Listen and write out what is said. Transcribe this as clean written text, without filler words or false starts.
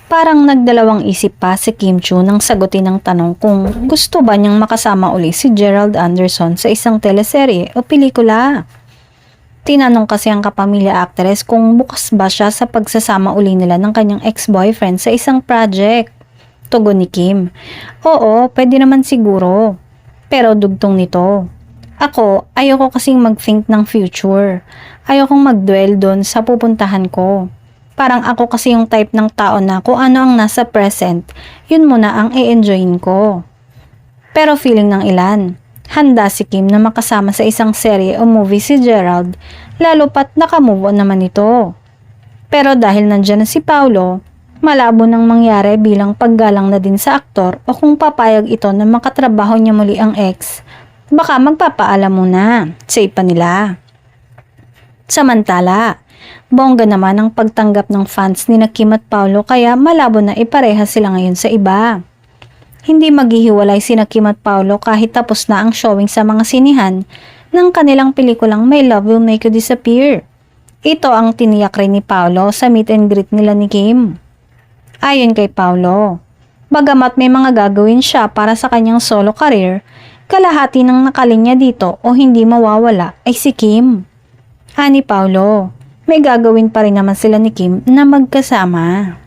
Parang nagdalawang isip pa si Kim Chu nang sagutin ang tanong kung gusto ba niyang makasama uli si Gerald Anderson sa isang teleserye o pelikula. Tinanong kasi ang kapamilya actress kung bukas ba siya sa pagsasama uli nila ng kanyang ex-boyfriend sa isang project. Tugon ni Kim, "Oo, pwede naman siguro. Pero dugtong nito. Ako, ayoko kasing mag-think ng future. Ayokong mag-dwell doon sa pupuntahan ko. Parang ako kasi yung type ng tao na kung ano ang nasa present, yun muna ang i-enjoyin ko." Pero feeling ng ilan, handa si Kim na makasama sa isang serye o movie si Gerald, lalo pat nakamove on naman ito. Pero dahil nandyan na si Paolo, malabo nang mangyari bilang paggalang na din sa aktor o kung papayag ito na makatrabaho niya muli ang ex, baka magpapaalam muna, say pa nila. Samantala, bongga naman ang pagtanggap ng fans ni Kim at Paolo kaya malabo na ipareha sila ngayon sa iba. Hindi maghihiwalay si Kim at Paolo kahit tapos na ang showing sa mga sinihan ng kanilang pelikulang My Love Will Make You Disappear. Ito ang tiniyak rin ni Paolo sa meet and greet nila ni Kim. Ayon kay Paolo, bagamat may mga gagawin siya para sa kanyang solo career, kalahati ng nakalinya dito o hindi mawawala ay si Kim. Ani Paolo, may gagawin pa rin naman sila ni Kim na magkasama.